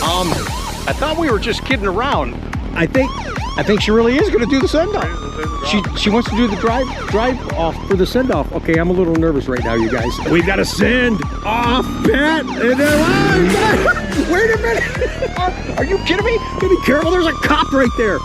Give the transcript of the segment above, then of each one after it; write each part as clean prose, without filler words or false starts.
I thought we were just kidding around. I think she really is going to do the send-off. She wants to do the drive off for the send-off. Okay, I'm a little nervous right now, you guys. We got to send off, Pat. And then, wait a minute. Are you kidding me? Be careful, there's a cop right there.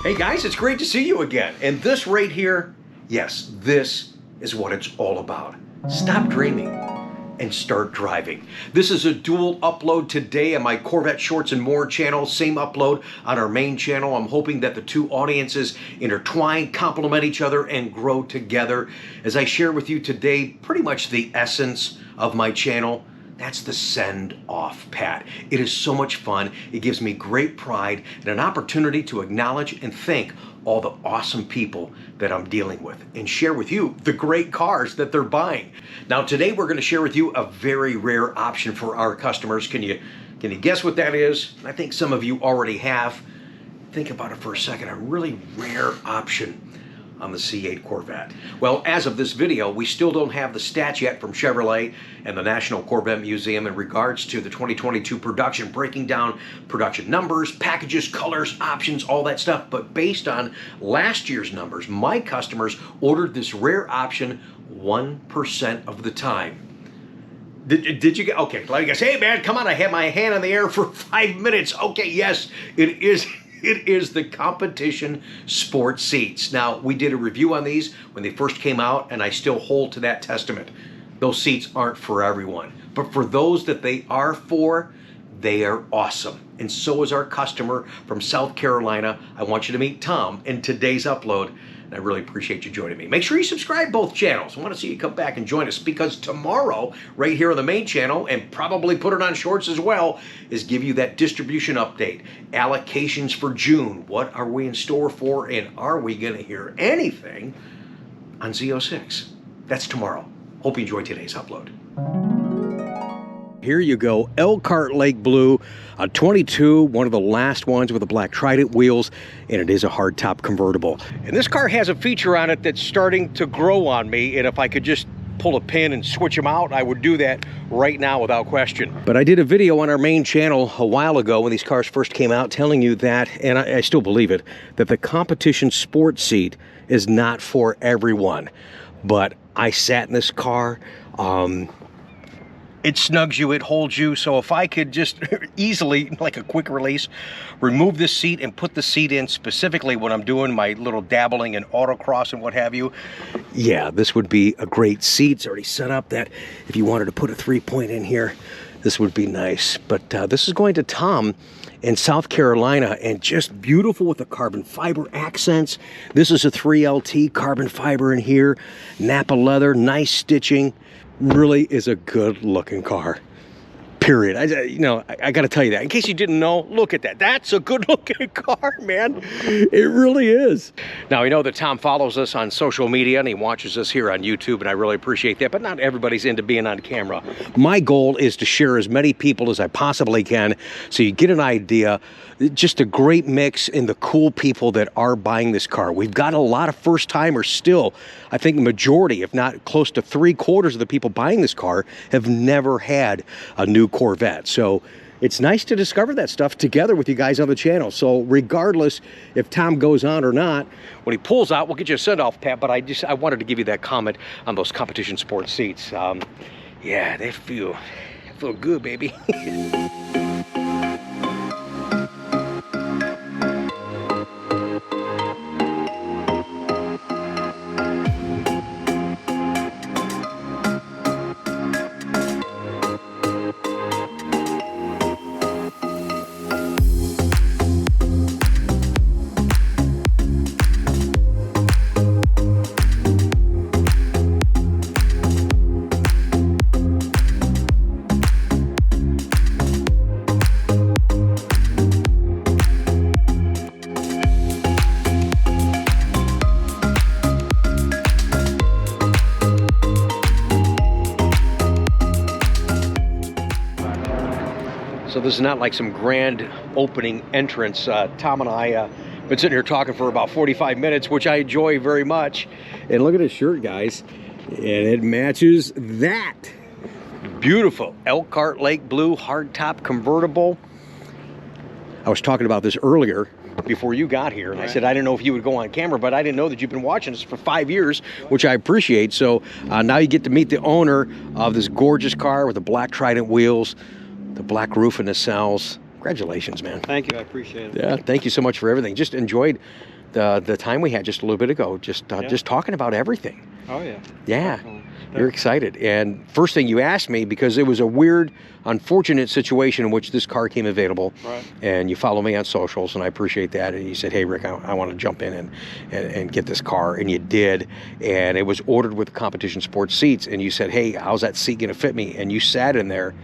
Hey guys, it's great to see you again. And this right here, yes, this is what it's all about. Stop dreaming and start driving. This is a dual upload today on my Corvette Shorts and More channel, same upload on our main channel. I'm hoping that the two audiences intertwine, complement each other, and grow together. As I share with you today, pretty much the essence of my channel, that's the send off, Pat. It is so much fun. It gives me great pride and an opportunity to acknowledge and thank all the awesome people that I'm dealing with and share with you the great cars that they're buying. Now today we're going to share with you a very rare option for our customers. Can you guess what that is? I think some of you already have. Think about it for a second. A really rare option on the C8 Corvette. Well, as of this video, we still don't have the stats yet from Chevrolet and the National Corvette Museum in regards to the 2022 production, breaking down production numbers, packages, colors, options, all that stuff. But based on last year's numbers, my customers ordered this rare option 1% of the time. Did you get, okay, like I say, hey man, come on, I had my hand in the air for 5 minutes. Okay, yes, it is the competition sport seats. Now, we did a review on these when they first came out, and I still hold to that testament. Those seats aren't for everyone. But for those that they are for, they are awesome. And so is our customer from South Carolina. I want you to meet Tom in today's upload. I really appreciate you joining me. Make sure you subscribe both channels. I want to see you come back and join us, because tomorrow, right here on the main channel, and probably put it on Shorts as well, is give you that distribution update. Allocations for June. What are we in store for, and are we going to hear anything on Z06? That's tomorrow. Hope you enjoyed today's upload. Here you go, Elkhart Lake Blue, a 22, one of the last ones with the black Trident wheels, and it is a hardtop convertible. And this car has a feature on it that's starting to grow on me, and if I could just pull a pin and switch them out, I would do that right now without question. But I did a video on our main channel a while ago when these cars first came out telling you that, and I still believe it, that the competition sport seat is not for everyone. But I sat in this car, it snugs you, it holds you, so if I could just easily, like a quick release, remove this seat and put the seat in specifically when I'm doing my little dabbling in autocross and what have you, yeah, this would be a great seat. It's already set up that if you wanted to put a 3-point in here, this would be nice. But this is going to Tom in South Carolina, and just beautiful with the carbon fiber accents. This is a 3LT carbon fiber in here, Napa leather, nice stitching. Really is a good looking car, period. I got to tell you that in case you didn't know. Look at that. That's a good looking car, man. It really is. Now, we know that Tom follows us on social media and he watches us here on YouTube, and I really appreciate that, but not everybody's into being on camera. My goal is to share as many people as I possibly can so you get an idea. Just a great mix in the cool people that are buying this car. We've got a lot of first timers still. I think the majority, if not close to 3/4 of the people buying this car have never had a new Corvette. So it's nice to discover that stuff together with you guys on the channel. So regardless if Tom goes on or not, when he pulls out, we'll get you a send-off, Pat, but I wanted to give you that comment on those competition sport seats. Yeah, they feel good, baby. So this is not like some grand opening entrance. Tom and I been sitting here talking for about 45 minutes, which I enjoy very much. And look at his shirt, guys. And it matches that. beautiful Elkhart Lake Blue hardtop convertible. I was talking about this earlier before you got here, and I said I didn't know if you would go on camera, but I didn't know that you've been watching us for 5 years, which I appreciate. So now you get to meet the owner of this gorgeous car with the black Trident wheels, the black roof and nacelles. Congratulations, man. Thank you, I appreciate it. Yeah, thank you so much for everything. Just enjoyed the time we had just a little bit ago, just talking about everything. Oh yeah. Yeah, you're excited. And first thing you asked me, because it was a weird, unfortunate situation in which this car came available, and you follow me on socials, and I appreciate that. And you said, hey, Rick, I want to jump in and get this car, and you did. And it was ordered with competition sports seats, and you said, hey, how's that seat going to fit me? And you sat in there.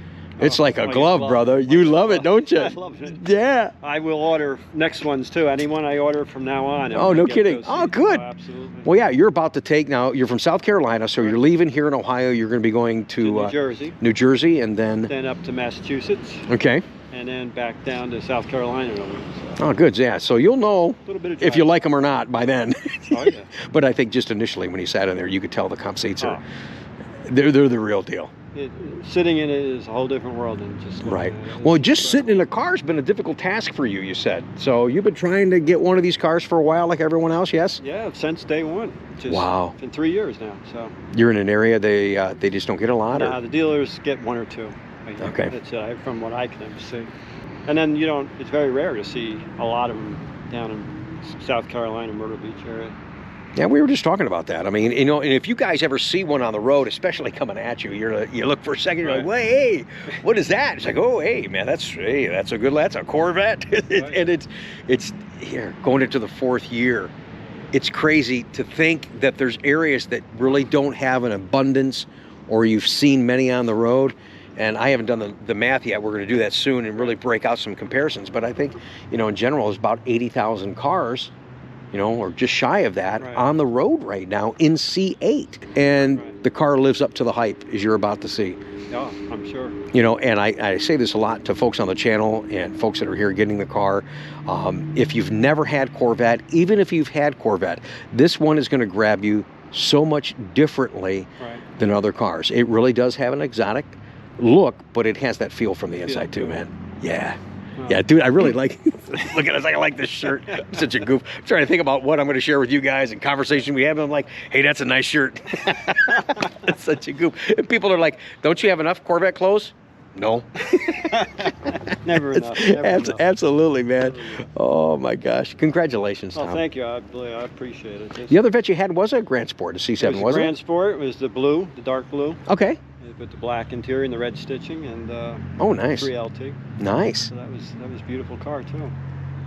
It's like a glove, brother. You love it, don't you? I love it. Yeah. I will order next ones too. Anyone I order from now on. Oh, no kidding. Oh, good. Oh, absolutely. Well, yeah, you're about to take now. You're from South Carolina, so you're leaving here in Ohio. You're going to be going to New Jersey. New Jersey, and then up to Massachusetts. Okay. And then back down to South Carolina. So. Oh, good. Yeah. So you'll know if you like them or not by then. Oh, yeah. But I think just initially when you sat in there, you could tell the comp seats are they're the real deal. Sitting in it is a whole different world than just right. Well, just sitting in a car has been a difficult task for you, you said. So you've been trying to get one of these cars for a while, like everyone else, yes? Yeah, since day one. Wow. It's been 3 years now. So you're in an area they just don't get a lot? Nah, the dealers get one or two. Okay. That's from what I can ever see. And then it's very rare to see a lot of them down in South Carolina, Myrtle Beach area. Yeah, we were just talking about that. I mean, and if you guys ever see one on the road, especially coming at you, you look for a second, you're like, "Wait, hey, what is that?" It's like, "Oh, hey, man, that's a Corvette," and it's here going into the 4th year. It's crazy to think that there's areas that really don't have an abundance, or you've seen many on the road. And I haven't done the math yet. We're going to do that soon and really break out some comparisons. But I think, in general, there's about 80,000 cars, or just shy of that on the road right now in C8. And the car lives up to the hype, as you're about to see. Yeah, I'm sure. And I say this a lot to folks on the channel and folks that are here getting the car. If you've never had Corvette, even if you've had Corvette, this one is going to grab you so much differently than other cars. It really does have an exotic look, but it has that feel from the inside too, man. Yeah. Yeah, dude, I really like, look at us, I like this shirt. I'm such a goof. I'm trying to think about what I'm going to share with you guys and conversation we have, and I'm like, hey, that's a nice shirt. That's such a goof. And people are like, don't you have enough Corvette clothes? No. Never enough. Never enough. Absolutely, man. Oh, my gosh. Congratulations, Tom. Oh, thank you. I appreciate it. The other vet you had was a Grand Sport, a C7, wasn't it? Grand Sport. It was the blue, the dark blue. Okay. With the black interior and the red stitching, and oh, nice. 3LT. Nice. So that was a beautiful car too.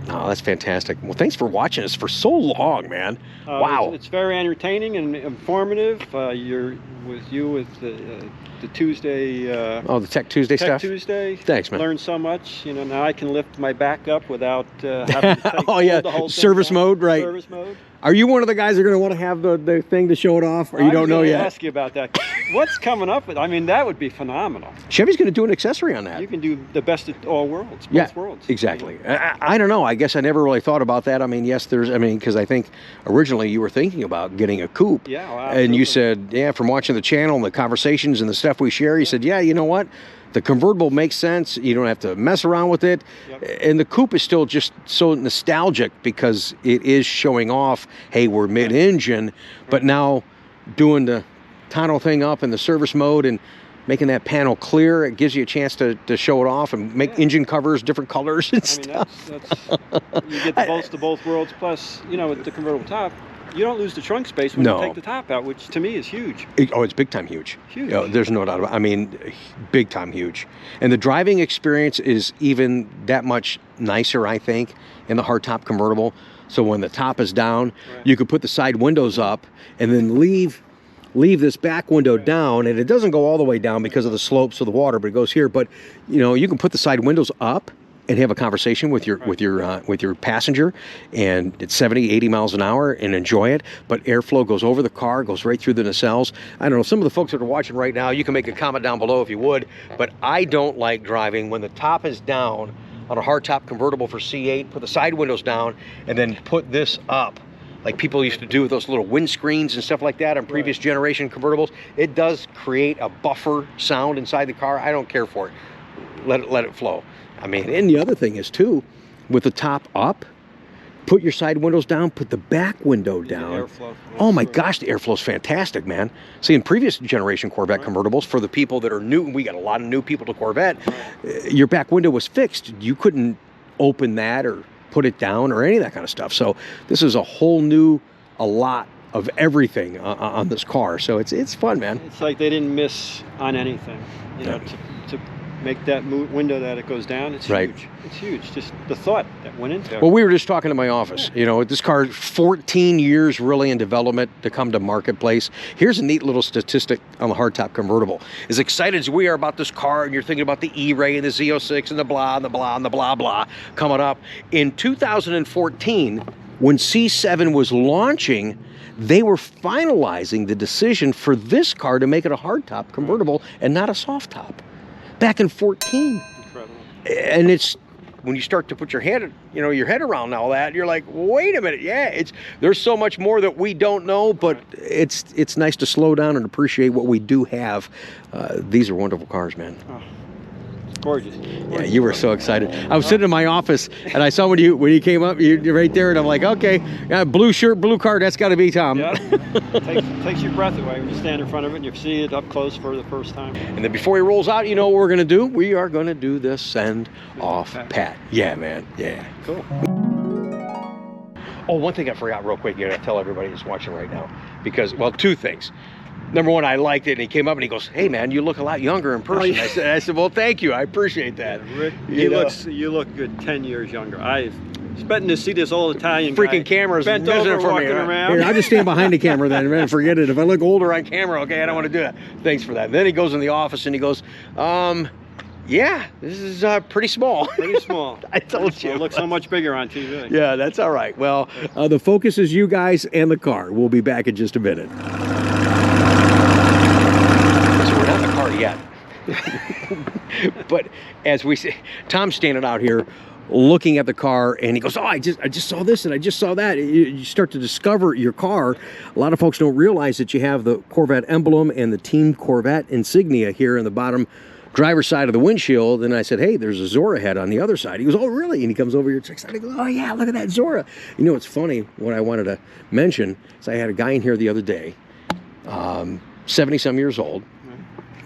Oh, that's fantastic. Well, thanks for watching us for so long, man. Wow. It's very entertaining and informative. You're with the Tuesday. The Tech Tuesday stuff. Tuesday. Thanks, man. Learned so much. Now I can lift my back up without having to take the whole service mode, right? Service mode. Are you one of the guys that are going to want to have the thing to show it off, or you don't know yet? I was going to ask you about that. What's coming up with? I mean, that would be phenomenal. Chevy's going to do an accessory on that. You can do the best of all worlds, both worlds. Exactly. I don't know. I guess I never really thought about that. I mean, yes, because I think originally you were thinking about getting a coupe. Yeah, well, and you said, yeah, from watching the channel and the conversations and the stuff we share, you said, yeah, you know what? The convertible makes sense. You don't have to mess around with it. Yep. And the coupe is still just so nostalgic because it is showing off, hey, we're mid-engine, but now doing the tonneau thing up in the service mode and making that panel clear, it gives you a chance to show it off and make engine covers different colors and stuff. You get the most of both worlds. Plus, with the convertible top, you don't lose the trunk space when you take the top out, which to me is huge. It's big time huge. Huge. There's no doubt about it. I mean, big time huge. And the driving experience is even that much nicer, I think, in the hardtop convertible. So when the top is down, you could put the side windows up and then leave this back window down, and it doesn't go all the way down because of the slopes of the water, but it goes here. But you can put the side windows up and have a conversation with your passenger, and it's 70, 80 miles an hour, and enjoy it. But airflow goes over the car, goes right through the nacelles. I don't know, some of the folks that are watching right now, you can make a comment down below if you would, but I don't like driving when the top is down on a hardtop convertible for C8, put the side windows down, and then put this up. like people used to do with those little windscreens and stuff like that on previous generation convertibles. It does create a buffer sound inside the car. I don't care for it. Let it flow. I mean, and the other thing is too, with the top up, put your side windows down, put the back window down. Oh my gosh, the airflow's fantastic, man. See, in previous generation Corvette convertibles, for the people that are new, we got a lot of new people to Corvette, your back window was fixed. You couldn't open that or put it down or any of that kind of stuff. So this is a whole new, a lot of everything on this car. So it's fun, man. It's like they didn't miss on anything, you know, to make that window that it goes down. It's huge. It's huge. Just the thought that went into it. Well, we were just talking to my office. You know, this car, 14 years really in development to come to marketplace. Here's a neat little statistic on the hardtop convertible. As excited as we are about this car, and you're thinking about the E-Ray and the Z06 and the blah and the blah and the blah blah coming up, in 2014, when C7 was launching, they were finalizing the decision for this car to make it a hardtop convertible and not a soft top. Back in 14. Incredible. And it's when you start to put your head around all that, you're like, wait a minute, there's so much more that we don't know, but it's nice to slow down and appreciate what we do have. These are wonderful cars, man. Oh, gorgeous. Yeah, you were so excited. I was sitting in my office and I saw when you came up, you're right there, and I'm like, okay, blue shirt, blue car, that's got to be Tom. Yeah. Takes your breath away when you stand in front of it and you see it up close for the first time. And then before he rolls out, you know what we're going to do? We are going to do the send off pat. Yeah, man. Yeah. Cool. Oh, one thing I forgot real quick. You got to tell everybody who's watching right now. Because, well, two things. Number one, I liked it, and he came up and he goes, "Hey, man, you look a lot younger in person." Oh, yeah. I said, "Well, thank you. I appreciate that." Yeah, you look good 10 years younger. I've expecting to see this old Italian freaking guy cameras bent visiting over, for walking me. around. Here, I'll just stand behind the camera then, man. Forget it. If I look older on camera, okay, I don't want to do that. Thanks for that. Then he goes in the office and he goes, yeah, this is pretty small. Pretty small. I told you. It looks so much bigger on TV. Yeah, that's all right. Well, the focus is you guys and the car. We'll be back in just a minute. So we're not in the car yet. But as we see, Tom's standing out here looking at the car and he goes, "Oh, I just saw this and I just saw that." You start to discover your car. A lot of folks don't realize that you have the Corvette emblem and the Team Corvette insignia here in the bottom driver's side of the windshield. And I said, "Hey, there's a Zora head on the other side." He goes, "Oh, really?" And he comes over here, checks out, and he goes, "Oh yeah, look at that Zora." You know, it's funny, what I wanted to mention is I had a guy in here the other day, 70-some years old,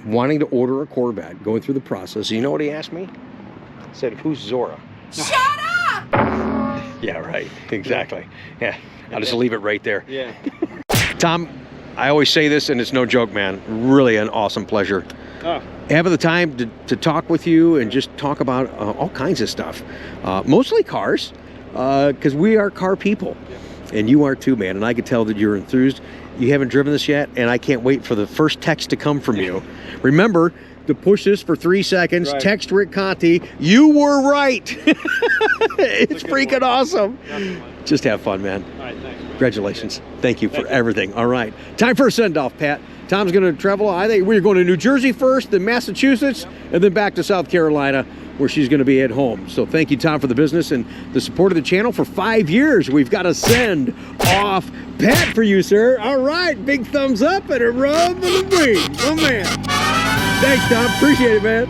wanting to order a Corvette, going through the process. You know what he asked me? He said, "Who's Zora?" Shut up! Yeah, right. Exactly. Yeah. I'll just leave it right there. Yeah. Tom, I always say this, and it's no joke, man. Really an awesome pleasure. Oh. Having the time to talk with you and just talk about all kinds of stuff. Mostly cars, because we are car people. Yeah. And you are too, man. And I could tell that you're enthused. You haven't driven this yet, and I can't wait for the first text to come from you. Remember to push this for 3 seconds. Right. Text Rick Conti. You were right. It's freaking awesome. Definitely. Just have fun, man. All right, thanks, man. Congratulations. Thank you for everything. All right. Time for a send-off, Pat. Tom's going to travel. I think we're going to New Jersey first, then Massachusetts, and then back to South Carolina, where she's going to be at home. So thank you, Tom, for the business and the support of the channel for 5 years. We've got a send-off Pat for you, sir. All right. Big thumbs up and a rub and a wing. Oh, man. Thanks, Tom. Appreciate it, man.